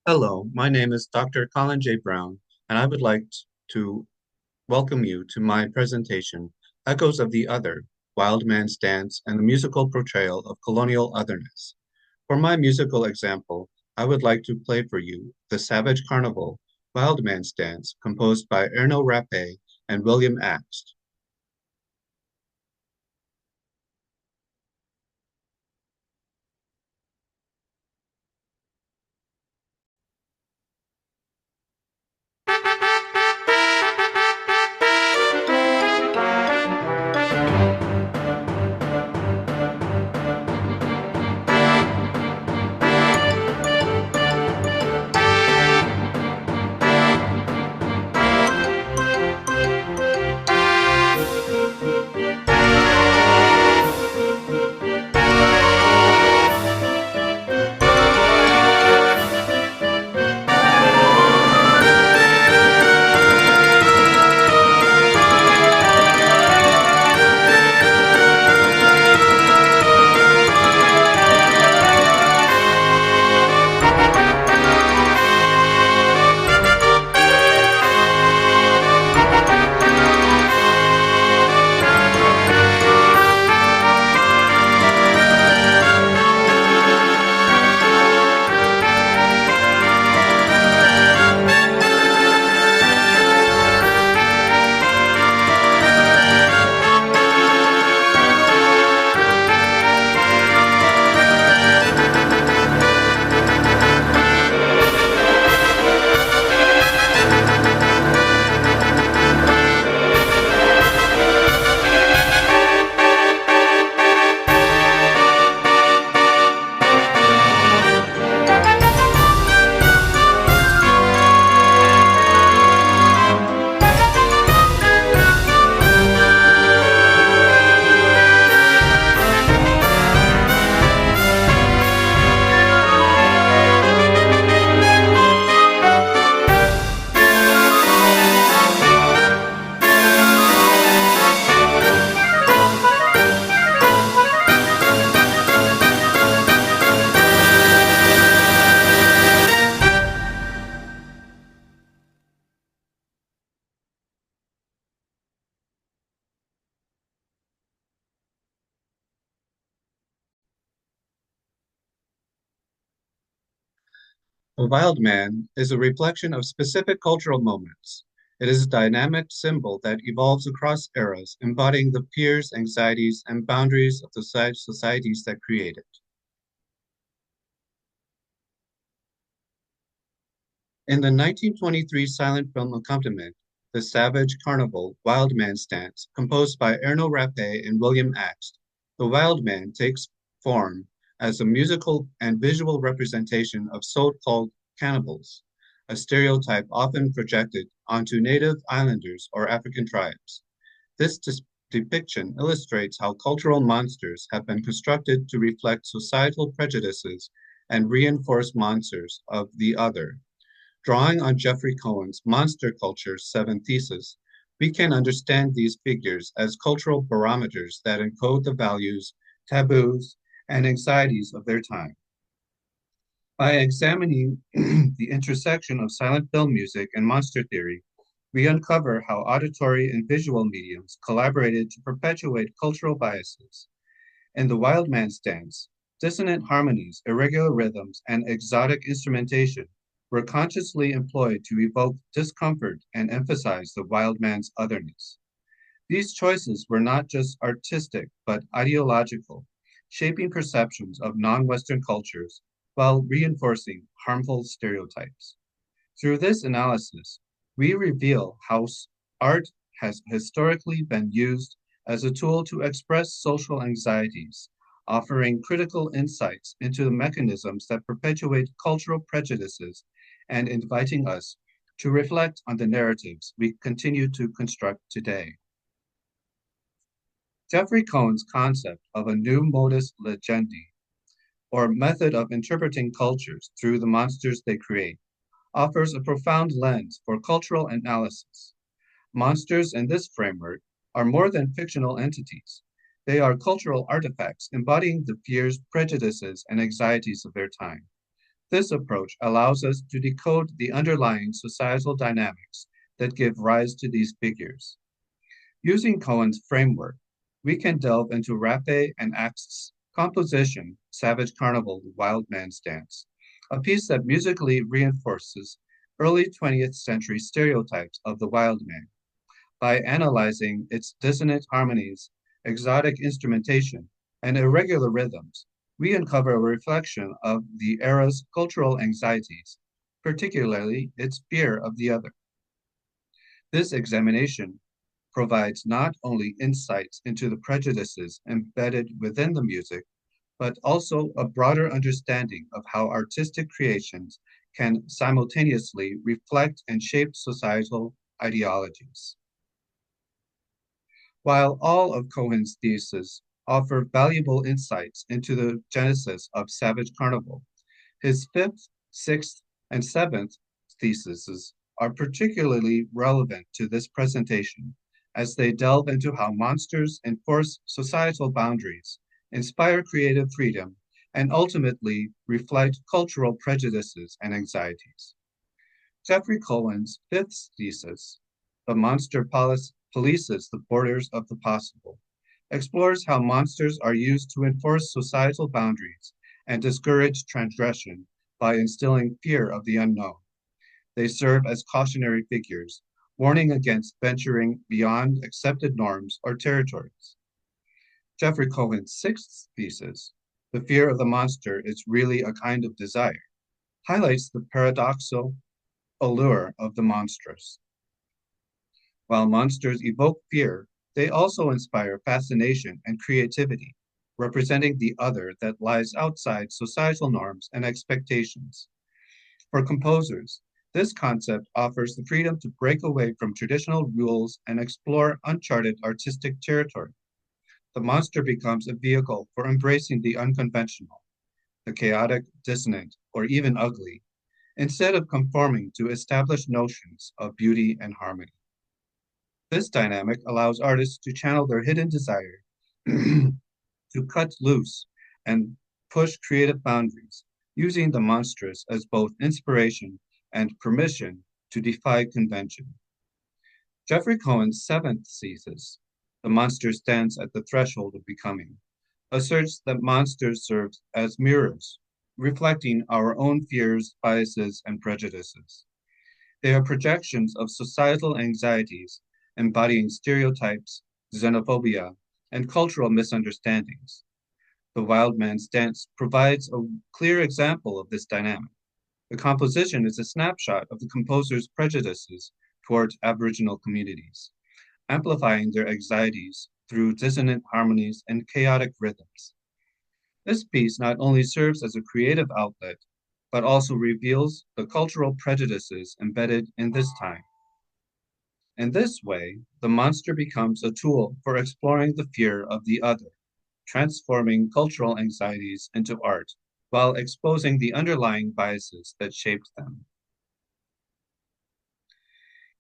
Hello, my name is Dr. Colin J. Brown, and I would like to welcome you to my presentation, Echoes of the Other, Wild Man's Dance and the Musical Portrayal of Colonial Otherness. For my musical example, I would like to play for you The Savage Carnival, Wild Man's Dance, composed by Erno Rappe and William Axt. A wild man is a reflection of specific cultural moments. It is a dynamic symbol that evolves across eras, embodying the fears, anxieties, and boundaries of the societies that create it. In the 1923 silent film accompaniment, The Savage Carnival, Wild Man's Dance, composed by Erno Rappe and William Axt, the wild man takes form as a musical and visual representation of so-called cannibals, a stereotype often projected onto native islanders or African tribes. This depiction illustrates how cultural monsters have been constructed to reflect societal prejudices and reinforce monsters of the other. Drawing on Jeffrey Cohen's Monster Culture 7 thesis, we can understand these figures as cultural barometers that encode the values, taboos, and anxieties of their time. By examining the intersection of silent film music and monster theory, we uncover how auditory and visual mediums collaborated to perpetuate cultural biases. In The Wild Man's Dance, dissonant harmonies, irregular rhythms, and exotic instrumentation were consciously employed to evoke discomfort and emphasize the wild man's otherness. These choices were not just artistic, but ideological, shaping perceptions of non-Western cultures while reinforcing harmful stereotypes. Through this analysis, we reveal how art has historically been used as a tool to express social anxieties, offering critical insights into the mechanisms that perpetuate cultural prejudices and inviting us to reflect on the narratives we continue to construct today. Jeffrey Cohen's concept of a new modus legendi, or method of interpreting cultures through the monsters they create, offers a profound lens for cultural analysis. Monsters in this framework are more than fictional entities. They are cultural artifacts embodying the fears, prejudices, and anxieties of their time. This approach allows us to decode the underlying societal dynamics that give rise to these figures. Using Cohen's framework, we can delve into Rappe and Axt's composition, Savage Carnival, Wild Man's Dance, a piece that musically reinforces early 20th century stereotypes of the wild man. By analyzing its dissonant harmonies, exotic instrumentation, and irregular rhythms, we uncover a reflection of the era's cultural anxieties, particularly its fear of the other. This examination provides not only insights into the prejudices embedded within the music, but also a broader understanding of how artistic creations can simultaneously reflect and shape societal ideologies. While all of Cohen's theses offer valuable insights into the genesis of Savage Carnival, his fifth, sixth, and seventh theses are particularly relevant to this presentation as they delve into how monsters enforce societal boundaries, inspire creative freedom, and ultimately reflect cultural prejudices and anxieties. Jeffrey Cohen's fifth thesis, The Monster Polices the Borders of the Possible, explores how monsters are used to enforce societal boundaries and discourage transgression by instilling fear of the unknown. They serve as cautionary figures, warning against venturing beyond accepted norms or territories. Jeffrey Cohen's sixth thesis, The Fear of the Monster is Really a Kind of Desire, highlights the paradoxical allure of the monstrous. While monsters evoke fear, they also inspire fascination and creativity, representing the other that lies outside societal norms and expectations. For composers, this concept offers the freedom to break away from traditional rules and explore uncharted artistic territory. The monster becomes a vehicle for embracing the unconventional, the chaotic, dissonant, or even ugly, instead of conforming to established notions of beauty and harmony. This dynamic allows artists to channel their hidden desire to cut loose and push creative boundaries, using the monstrous as both inspiration and permission to defy convention. Jeffrey Cohen's seventh thesis, The Monster Stands at the Threshold of Becoming, asserts that monsters serve as mirrors, reflecting our own fears, biases, and prejudices. They are projections of societal anxieties, embodying stereotypes, xenophobia, and cultural misunderstandings. The Wild Man's Dance provides a clear example of this dynamic. The composition is a snapshot of the composer's prejudices towards Aboriginal communities, amplifying their anxieties through dissonant harmonies and chaotic rhythms. This piece not only serves as a creative outlet, but also reveals the cultural prejudices embedded in this time. In this way, the monster becomes a tool for exploring the fear of the other, transforming cultural anxieties into art while exposing the underlying biases that shaped them.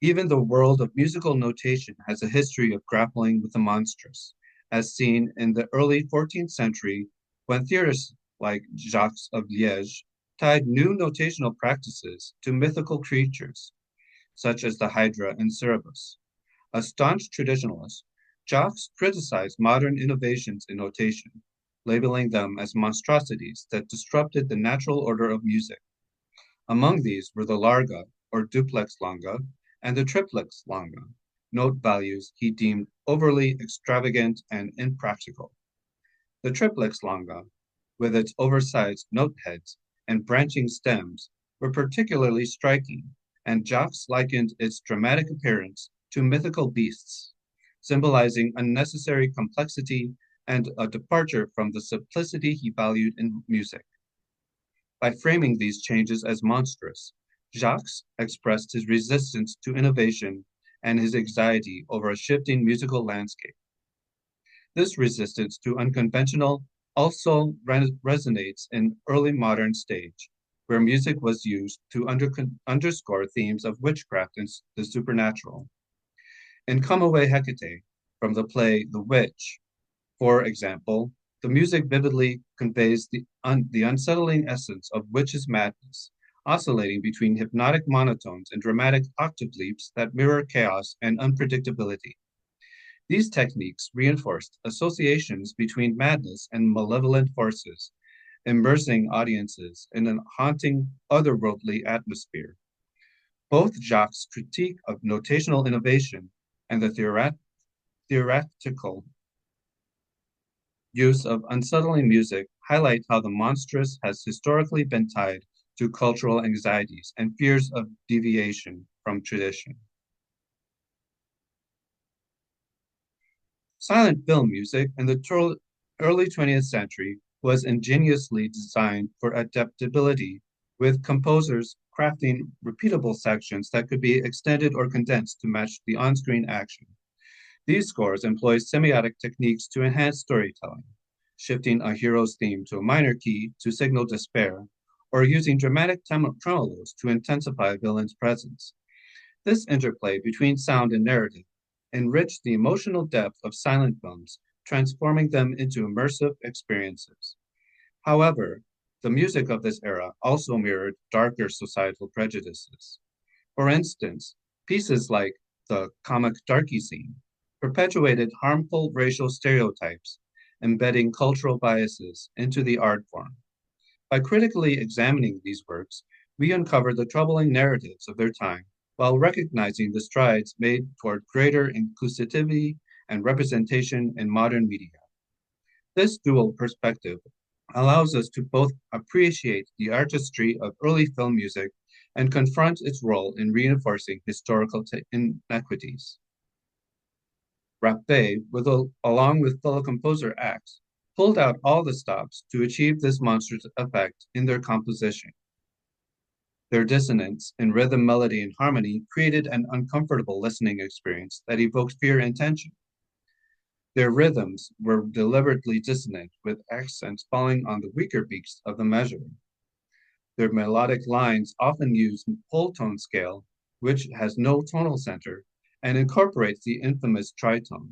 Even the world of musical notation has a history of grappling with the monstrous, as seen in the early 14th century when theorists like Jacques of Liège tied new notational practices to mythical creatures, such as the Hydra and Cerberus. A staunch traditionalist, Jacques criticized modern innovations in notation, labeling them as monstrosities that disrupted the natural order of music. Among these were the larga, or duplex longa, and the triplex longa, note values he deemed overly extravagant and impractical. The triplex longa, with its oversized note heads and branching stems, were particularly striking, and Jacques likened its dramatic appearance to mythical beasts, symbolizing unnecessary complexity and a departure from the simplicity he valued in music. By framing these changes as monstrous, Jacques expressed his resistance to innovation and his anxiety over a shifting musical landscape. This resistance to unconventional also resonates in early modern stage, where music was used to underscore themes of witchcraft and the supernatural. In Come Away Hecate, from the play The Witch, for example, The music vividly conveys the unsettling essence of witches' madness, oscillating between hypnotic monotones and dramatic octave leaps that mirror chaos and unpredictability. These techniques reinforced associations between madness and malevolent forces, immersing audiences in a haunting, otherworldly atmosphere. Both Jacques' critique of notational innovation and the theoretical use of unsettling music highlight how the monstrous has historically been tied to cultural anxieties and fears of deviation from tradition. Silent film music in the early 20th century was ingeniously designed for adaptability, with composers crafting repeatable sections that could be extended or condensed to match the on-screen action. These scores employ semiotic techniques to enhance storytelling, shifting a hero's theme to a minor key to signal despair, or using dramatic tremolos to intensify a villain's presence. This interplay between sound and narrative enriched the emotional depth of silent films, transforming them into immersive experiences. However, the music of this era also mirrored darker societal prejudices. For instance, pieces like the comic darky scene perpetuated harmful racial stereotypes, embedding cultural biases into the art form. By critically examining these works, we uncover the troubling narratives of their time while recognizing the strides made toward greater inclusivity and representation in modern media. This dual perspective allows us to both appreciate the artistry of early film music and confront its role in reinforcing historical inequities. Rappe, along with fellow composer Axt, pulled out all the stops to achieve this monstrous effect in their composition. Their dissonance in rhythm, melody, and harmony created an uncomfortable listening experience that evoked fear and tension. Their rhythms were deliberately dissonant, with accents falling on the weaker beats of the measure. Their melodic lines often use whole tone scale, which has no tonal center, and incorporates the infamous tritone,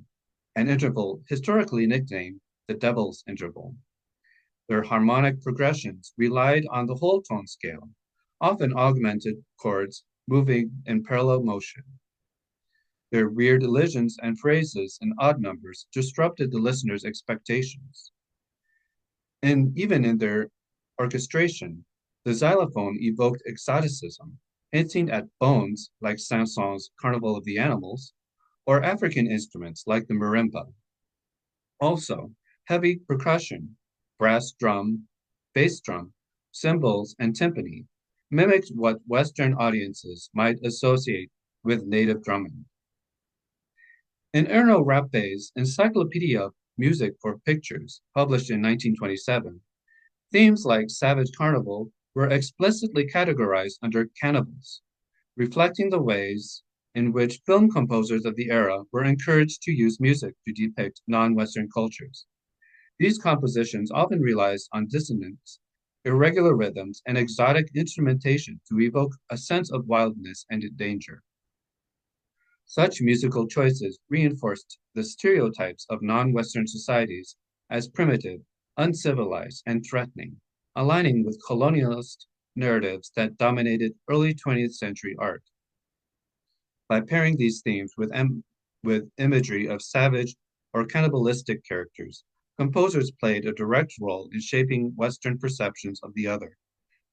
an interval historically nicknamed the devil's interval. Their harmonic progressions relied on the whole tone scale, often augmented chords moving in parallel motion. Their weird elisions and phrases and odd numbers disrupted the listener's expectations. And even in their orchestration, the xylophone evoked exoticism, hinting at bones like Saint-Saëns' Carnival of the Animals, or African instruments like the marimba. Also, heavy percussion, brass drum, bass drum, cymbals, and timpani mimicked what Western audiences might associate with native drumming. In Erno Rappe's Encyclopedia of Music for Pictures, published in 1927, themes like Savage Carnival were explicitly categorized under cannibals, reflecting the ways in which film composers of the era were encouraged to use music to depict non-Western cultures. These compositions often relied on dissonance, irregular rhythms, and exotic instrumentation to evoke a sense of wildness and danger. Such musical choices reinforced the stereotypes of non-Western societies as primitive, uncivilized, and threatening, aligning with colonialist narratives that dominated early 20th century art. By pairing these themes with imagery of savage or cannibalistic characters, composers played a direct role in shaping Western perceptions of the other,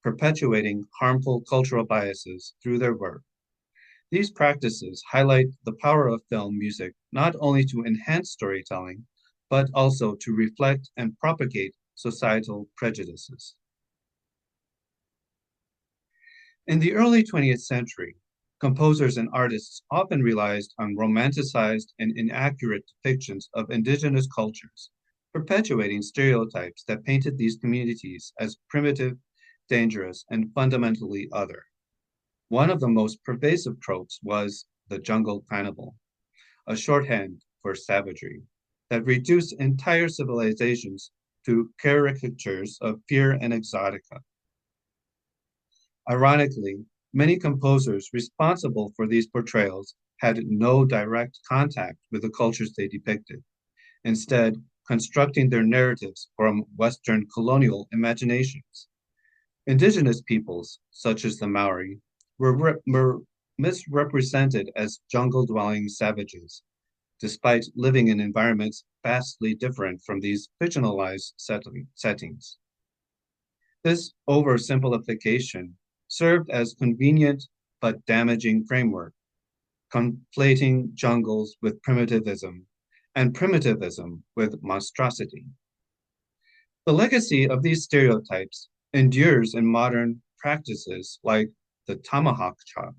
perpetuating harmful cultural biases through their work. These practices highlight the power of film music not only to enhance storytelling, but also to reflect and propagate societal prejudices. In the early 20th century, composers and artists often relied on romanticized and inaccurate depictions of indigenous cultures, perpetuating stereotypes that painted these communities as primitive, dangerous, and fundamentally other. One of the most pervasive tropes was the jungle cannibal, a shorthand for savagery, that reduced entire civilizations to caricatures of fear and exotica. Ironically, many composers responsible for these portrayals had no direct contact with the cultures they depicted. Instead, constructing their narratives from Western colonial imaginations. Indigenous peoples, such as the Maori, were misrepresented as jungle-dwelling savages, despite living in environments vastly different from these fictionalized settings. This oversimplification served as convenient but damaging framework, conflating jungles with primitivism and primitivism with monstrosity. The legacy of these stereotypes endures in modern practices like the tomahawk chop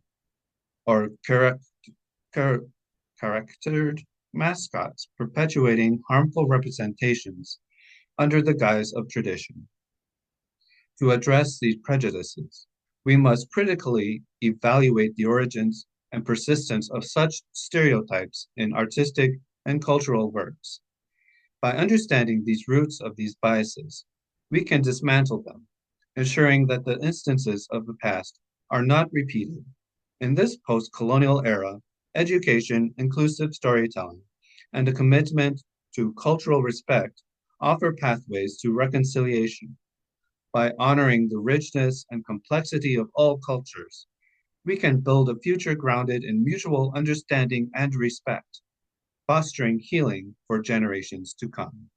or charactered mascots perpetuating harmful representations under the guise of tradition. To address these prejudices, we must critically evaluate the origins and persistence of such stereotypes in artistic and cultural works. By understanding these roots of these biases, we can dismantle them, ensuring that the instances of the past are not repeated. In this post-colonial era, education, inclusive storytelling, and a commitment to cultural respect offer pathways to reconciliation. By honoring the richness and complexity of all cultures, we can build a future grounded in mutual understanding and respect, fostering healing for generations to come.